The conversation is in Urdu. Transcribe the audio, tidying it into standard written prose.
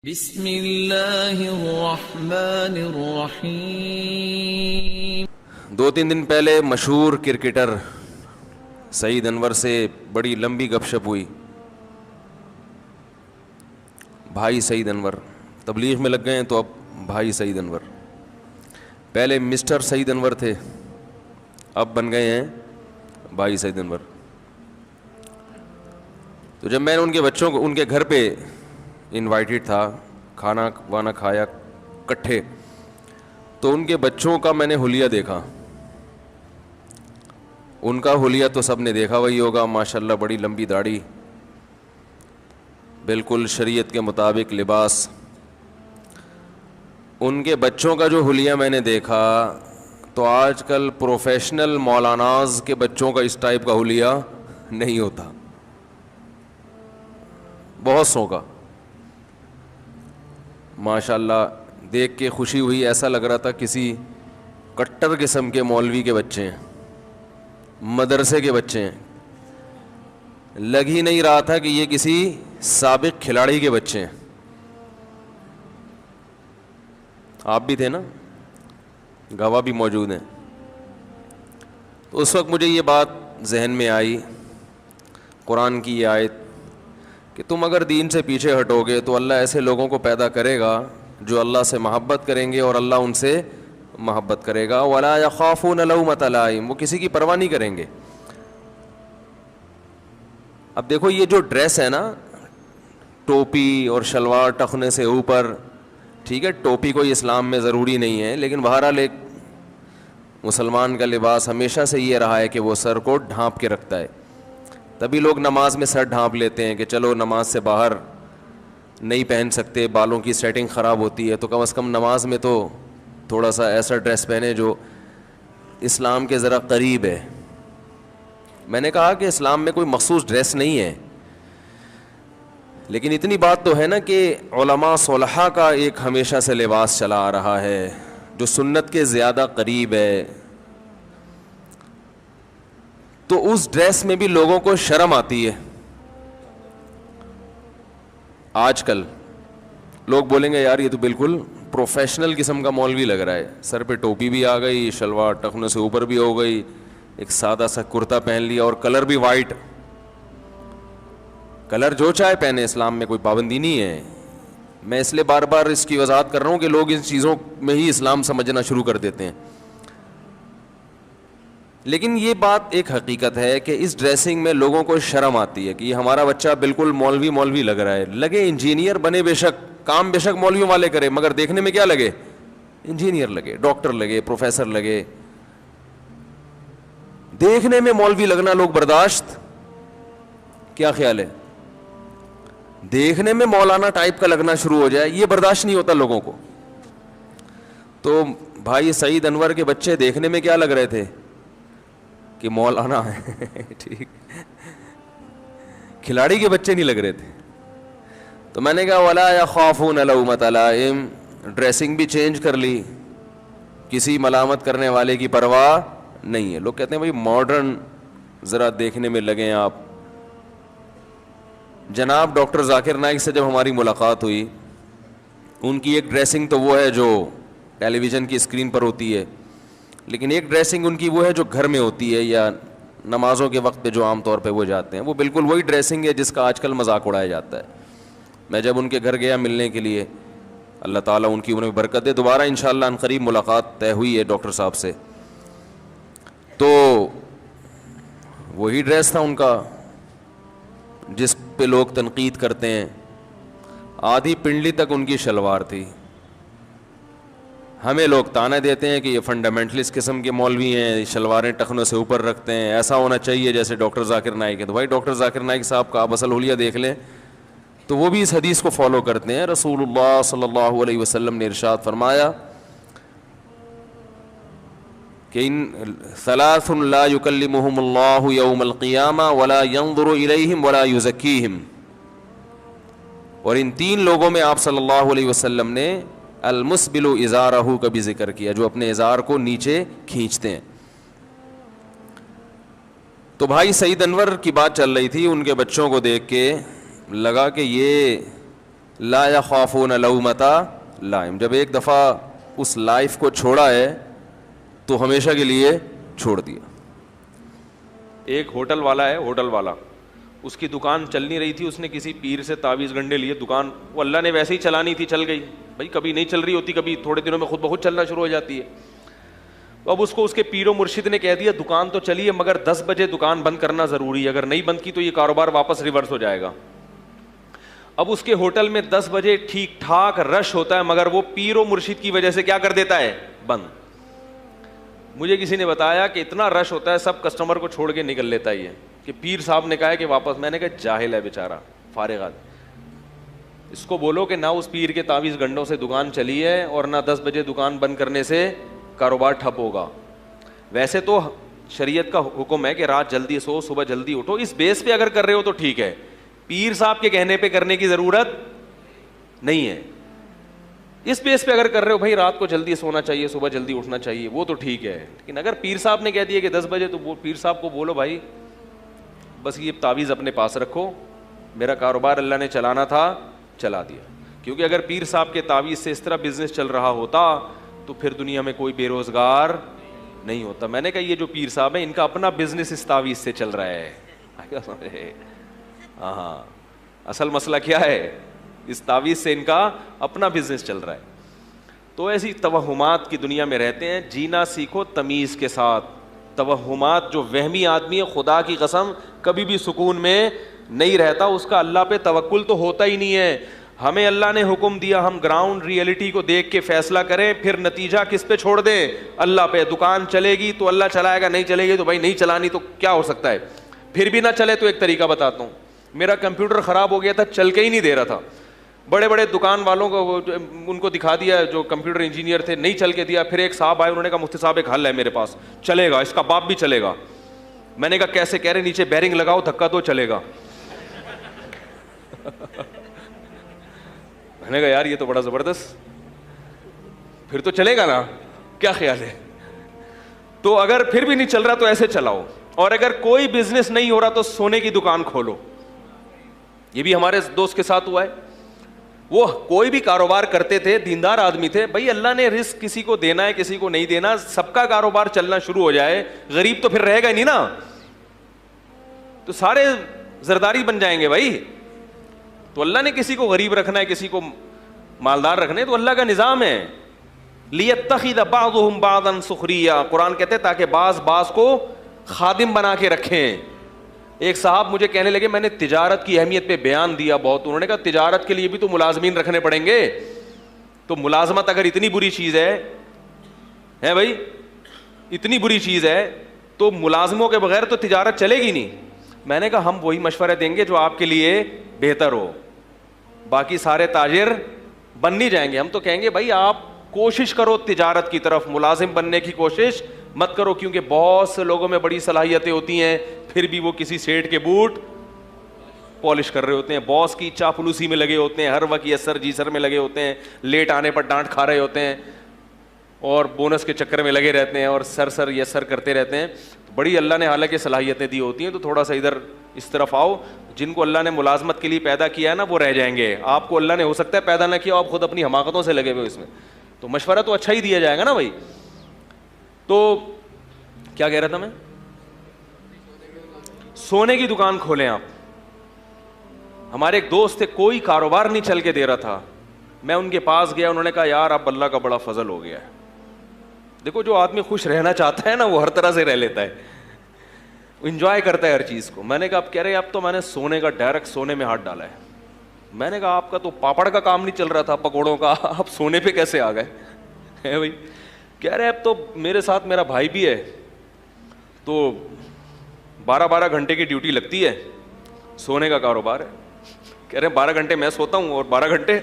بسم اللہ الرحمن الرحیم۔ 2-3 دن پہلے مشہور کرکٹر سعید انور سے بڑی لمبی گپ شپ ہوئی۔ بھائی سعید انور تبلیغ میں لگ گئے ہیں تو اب بھائی سعید انور، پہلے مسٹر سعید انور تھے، اب بن گئے ہیں بھائی سعید انور۔ تو جب میں نے ان کے بچوں کو ان کے گھر پہ انوائٹڈ تھا، کھانا وانا کھایا کٹھے، تو ان کے بچوں کا میں نے حلیہ دیکھا۔ ان کا حلیہ تو سب نے دیکھا وہی ہوگا، ماشاءاللہ بڑی لمبی داڑھی، بالکل شریعت کے مطابق لباس۔ ان کے بچوں کا جو حلیہ میں نے دیکھا تو آج کل پروفیشنل مولاناز کے بچوں کا اس ٹائپ کا حلیہ نہیں ہوتا، بہت سو کا۔ ماشاءاللہ دیکھ کے خوشی ہوئی، ایسا لگ رہا تھا کسی کٹر قسم کے مولوی کے بچے ہیں، مدرسے کے بچے ہیں، لگ ہی نہیں رہا تھا کہ یہ کسی سابق کھلاڑی کے بچے ہیں۔ آپ بھی تھے نا، گواہ بھی موجود ہیں۔ تو اس وقت مجھے یہ بات ذہن میں آئی، قرآن کی یہ آیت کہ تم اگر دین سے پیچھے ہٹو گے تو اللہ ایسے لوگوں کو پیدا کرے گا جو اللہ سے محبت کریں گے اور اللہ ان سے محبت کرے گا۔ وَلَا يَخَافُونَ لَوْمَةَ لَائِمٍ، وہ کسی کی پرواہ نہیں کریں گے۔ اب دیکھو یہ جو ڈریس ہے نا، ٹوپی اور شلوار ٹخنے سے اوپر، ٹھیک ہے ٹوپی کوئی اسلام میں ضروری نہیں ہے، لیکن بہرحال ایک مسلمان کا لباس ہمیشہ سے یہ رہا ہے کہ وہ سر کو ڈھانپ کے رکھتا ہے۔ تبھی لوگ نماز میں سر ڈھانپ لیتے ہیں کہ چلو نماز سے باہر نہیں پہن سکتے، بالوں کی سیٹنگ خراب ہوتی ہے، تو کم از کم نماز میں تو تھوڑا سا ایسا ڈریس پہنے جو اسلام کے ذرا قریب ہے۔ میں نے کہا کہ اسلام میں کوئی مخصوص ڈریس نہیں ہے، لیکن اتنی بات تو ہے نا کہ علماء صلحاء کا ایک ہمیشہ سے لباس چلا آ رہا ہے جو سنت کے زیادہ قریب ہے، تو اس ڈریس میں بھی لوگوں کو شرم آتی ہے۔ آج کل لوگ بولیں گے یار یہ تو بالکل پروفیشنل قسم کا مولوی لگ رہا ہے، سر پہ ٹوپی بھی آ گئی، شلوار ٹخنوں سے اوپر بھی ہو گئی، ایک سادہ سا کرتا پہن لیا اور کلر بھی وائٹ۔ کلر جو چاہے پہنے، اسلام میں کوئی پابندی نہیں ہے۔ میں اس لیے بار بار اس کی وضاحت کر رہا ہوں کہ لوگ ان چیزوں میں ہی اسلام سمجھنا شروع کر دیتے ہیں۔ لیکن یہ بات ایک حقیقت ہے کہ اس ڈریسنگ میں لوگوں کو شرم آتی ہے کہ یہ ہمارا بچہ بالکل مولوی لگ رہا ہے۔ لگے انجینئر بنے، بے شک کام بے شک مولویوں والے کرے، مگر دیکھنے میں کیا لگے؟ انجینئر لگے، ڈاکٹر لگے، پروفیسر لگے۔ دیکھنے میں مولوی لگنا لوگ برداشت، کیا خیال ہے؟ دیکھنے میں مولانا ٹائپ کا لگنا شروع ہو جائے، یہ برداشت نہیں ہوتا لوگوں کو۔ تو بھائی سعید انور کے بچے دیکھنے میں کیا لگ رہے تھے؟ کہ مولانا ہے، ٹھیک، کھلاڑی کے بچے نہیں لگ رہے تھے۔ تو میں نے کہا وَلَا يَخَافُونَ لَوْمَةَ لَائِمٍ، ڈریسنگ بھی چینج کر لی، کسی ملامت کرنے والے کی پرواہ نہیں ہے۔ لوگ کہتے ہیں بھائی ماڈرن ذرا دیکھنے میں لگیں آپ۔ جناب ڈاکٹر ذاکر نائک سے جب ہماری ملاقات ہوئی، ان کی ایک ڈریسنگ تو وہ ہے جو ٹیلی ویژن کی اسکرین پر ہوتی ہے، لیکن ایک ڈریسنگ ان کی وہ ہے جو گھر میں ہوتی ہے یا نمازوں کے وقت پہ جو عام طور پہ وہ جاتے ہیں، وہ بالکل وہی ڈریسنگ ہے جس کا آج کل مذاق اڑایا جاتا ہے۔ میں جب ان کے گھر گیا ملنے کے لیے، اللہ تعالیٰ ان کی عمر میں برکت دے، دوبارہ انشاءاللہ ان قریب ملاقات طے ہوئی ہے ڈاکٹر صاحب سے، تو وہی ڈریس تھا ان کا جس پہ لوگ تنقید کرتے ہیں۔ آدھی پنڈلی تک ان کی شلوار تھی۔ ہمیں لوگ طعنہ دیتے ہیں کہ یہ فنڈامنٹلسٹ قسم کے مولوی ہیں، شلواریں ٹخنوں سے اوپر رکھتے ہیں، ایسا ہونا چاہیے جیسے ڈاکٹر ذاکر نائک ہے۔ تو بھائی ڈاکٹر ذاکر نائک صاحب کا آپ اصل حلیہ دیکھ لیں تو وہ بھی اس حدیث کو فالو کرتے ہیں۔ رسول اللہ صلی اللہ علیہ وسلم نے ارشاد فرمایا کہ ان ثلاث لا یکلمہم اللہ یوم القیامہ ولا ینظر الیہم ولا یزکیہم، اور ان تین لوگوں میں آپ صلی اللہ علیہ وسلم نے المسبل ازارہ کا بھی ذکر کیا، جو اپنے ازار کو نیچے کھینچتے ہیں۔ تو بھائی سعید انور کی بات چل رہی تھی، ان کے بچوں کو دیکھ کے لگا کہ یہ لا یخافون لومۃ لائم. جب ایک دفعہ اس لائف کو چھوڑا ہے تو ہمیشہ کے لیے چھوڑ دیا. ایک ہوٹل والا ہے, ہوٹل والا, اس کی دکان چل نہیں رہی تھی, اس نے کسی پیر سے تعویذ گنڈے لیے, دکان وہ اللہ نے ویسے ہی چلانی تھی, چل گئی بھائی, کبھی نہیں چل رہی ہوتی, کبھی تھوڑے دنوں میں خود بخود چلنا شروع ہو جاتی ہے. اب اس کو اس کے پیر و مرشد نے کہہ دیا دکان تو چلی ہے مگر 10 بجے دکان بند کرنا ضروری ہے, اگر نہیں بند کی تو یہ کاروبار واپس ریورس ہو جائے گا. اب اس کے ہوٹل میں 10 بجے ٹھیک ٹھاک رش ہوتا ہے, مگر وہ پیر و مرشد کی وجہ سے کیا کر دیتا ہے, بند. مجھے کسی نے بتایا کہ اتنا رش ہوتا ہے سب کسٹمر کو چھوڑ کے نکل لیتا ہی ہے, کہ پیر صاحب نے کہا ہے کہ واپس. میں نے کہا جاہل ہے بیچارہ, فارغ آدمی, اس کو بولو کہ نہ اس پیر کے تعویذ گنڈوں سے دکان چلی ہے اور نہ 10 بجے دکان بند کرنے سے کاروبار ٹھپ ہوگا. ویسے تو شریعت کا حکم ہے کہ رات جلدی سو صبح جلدی اٹھو, اس بیس پہ اگر کر رہے ہو تو ٹھیک ہے, پیر صاحب کے کہنے پہ کرنے کی ضرورت نہیں ہے. اس بیس پہ اگر کر رہے ہو بھائی رات کو جلدی سونا چاہیے صبح جلدی اٹھنا چاہیے, وہ تو ٹھیک ہے. لیکن اگر پیر صاحب نے کہہ دیا کہ 10 بجے, تو وہ پیر صاحب کو بولو بھائی بس یہ تعویذ اپنے پاس رکھو, میرا کاروبار اللہ نے چلانا تھا چلا دیا. کیونکہ اگر پیر صاحب کے تعویذ سے اس طرح بزنس چل رہا ہوتا تو پھر دنیا میں کوئی بے روزگار نہیں ہوتا. میں نے کہا یہ جو پیر صاحب ہیں ان کا اپنا بزنس اس تعویذ سے چل رہا ہے. ہاں اصل مسئلہ کیا ہے, اس تعویذ سے ان کا اپنا بزنس چل رہا ہے. تو ایسی توہمات کی دنیا میں رہتے ہیں. جینا سیکھو تمیز کے ساتھ. توہمات, جو وہمی آدمی ہے خدا کی قسم کبھی بھی سکون میں نہیں رہتا, اس کا اللہ پہ توکل تو ہوتا ہی نہیں ہے. ہمیں اللہ نے حکم دیا ہم گراؤنڈ ریئلٹی کو دیکھ کے فیصلہ کریں, پھر نتیجہ کس پہ چھوڑ دیں, اللہ پہ. دکان چلے گی تو اللہ چلائے گا, نہیں چلے گی تو بھائی نہیں چلانی تو کیا ہو سکتا ہے. پھر بھی نہ چلے تو ایک طریقہ بتاتا ہوں. میرا کمپیوٹر خراب ہو گیا تھا, چل کے ہی نہیں دے رہا تھا. بڑے بڑے دکان والوں کو ان کو دکھا دیا, جو کمپیوٹر انجینئر تھے, نہیں چل کے دیا. پھر ایک صاحب آئے, انہوں نے کہا مفتی صاحب ایک حل ہے میرے پاس, چلے گا, اس کا باپ بھی چلے گا. میں نے کہا کیسے؟ کہہ رہے نیچے بیرنگ لگاؤ, دھکا دو, چلے گا. میں نے کہا یار یہ تو بڑا زبردست, پھر تو چلے گا نا, کیا خیال ہے؟ تو اگر پھر بھی نہیں چل رہا تو ایسے چلاؤ. اور اگر کوئی بزنس نہیں ہو رہا تو سونے کی دکان کھولو. یہ بھی ہمارے دوست کے ساتھ ہوا ہے. وہ کوئی بھی کاروبار کرتے تھے, دیندار آدمی تھے, بھائی اللہ نے رزق کسی کو دینا ہے کسی کو نہیں دینا, سب کا کاروبار چلنا شروع ہو جائے, غریب تو پھر رہے گا نہیں نا, تو سارے زرداری بن جائیں گے بھائی. تو اللہ نے کسی کو غریب رکھنا ہے کسی کو مالدار رکھنا ہے, تو اللہ کا نظام ہے. لیتخذ بعضهم بعضا سخریا, قرآن کہتے ہیں تاکہ بعض کو خادم بنا کے رکھیں. ایک صاحب مجھے کہنے لگے, میں نے تجارت کی اہمیت پہ بیان دیا بہت, انہوں نے کہا تجارت کے لیے بھی تو ملازمین رکھنے پڑیں گے. تو ملازمت اگر اتنی بری چیز ہے بھائی, اتنی بری چیز ہے, تو ملازموں کے بغیر تو تجارت چلے گی نہیں. میں نے کہا ہم وہی مشورے دیں گے جو آپ کے لیے بہتر ہو, باقی سارے تاجر بن نہیں جائیں گے. ہم تو کہیں گے بھائی آپ کوشش کرو تجارت کی طرف, ملازم بننے کی کوشش مت کرو, کیونکہ بہت سے لوگوں میں بڑی صلاحیتیں ہوتی ہیں, پھر بھی وہ کسی سیٹ کے بوٹ پالش کر رہے ہوتے ہیں, باس کی چاپلوسی میں لگے ہوتے ہیں, ہر وقت یس سر جی سر میں لگے ہوتے ہیں, لیٹ آنے پر ڈانٹ کھا رہے ہوتے ہیں, اور بونس کے چکر میں لگے رہتے ہیں, اور سر یس سر کرتے رہتے ہیں. بڑی اللہ نے حالانکہ صلاحیتیں دی ہوتی ہیں, تو تھوڑا سا ادھر اس طرف آؤ. جن کو اللہ نے ملازمت کے لیے پیدا کیا ہے نا وہ رہ جائیں گے, آپ کو اللہ نے ہو سکتا ہے پیدا نہ کیا, آپ خود اپنی حماقتوں سے لگے ہوئے اس میں, تو مشورہ تو اچھا ہی دیا جائے گا نا بھائی. تو کیا کہہ رہا تھا میں, سونے کی دکان کھولیں آپ. ہمارے ایک دوست تھے, کوئی کاروبار نہیں چل کے دے رہا تھا, میں ان کے پاس گیا, انہوں نے کہا یار اب اللہ کا بڑا فضل ہو گیا ہے. دیکھو جو آدمی خوش رہنا چاہتا ہے نا وہ ہر طرح سے رہ لیتا ہے, انجوائے کرتا ہے ہر چیز کو. میں نے کہا اب کہہ رہے اب تو میں نے سونے کا ڈائریکٹ سونے میں ہاتھ ڈالا ہے. میں نے کہا آپ کا تو پاپڑ کا کام نہیں چل رہا تھا, پکوڑوں کا, آپ سونے پہ کیسے آ گئے بھائی؟ کہہ رہے اب تو میرے ساتھ میرا بھائی بھی ہے, تو 12 گھنٹے کی ڈیوٹی لگتی ہے, سونے کا کاروبار ہے. کہہ رہے 12 گھنٹے میں سوتا ہوں اور 12 گھنٹے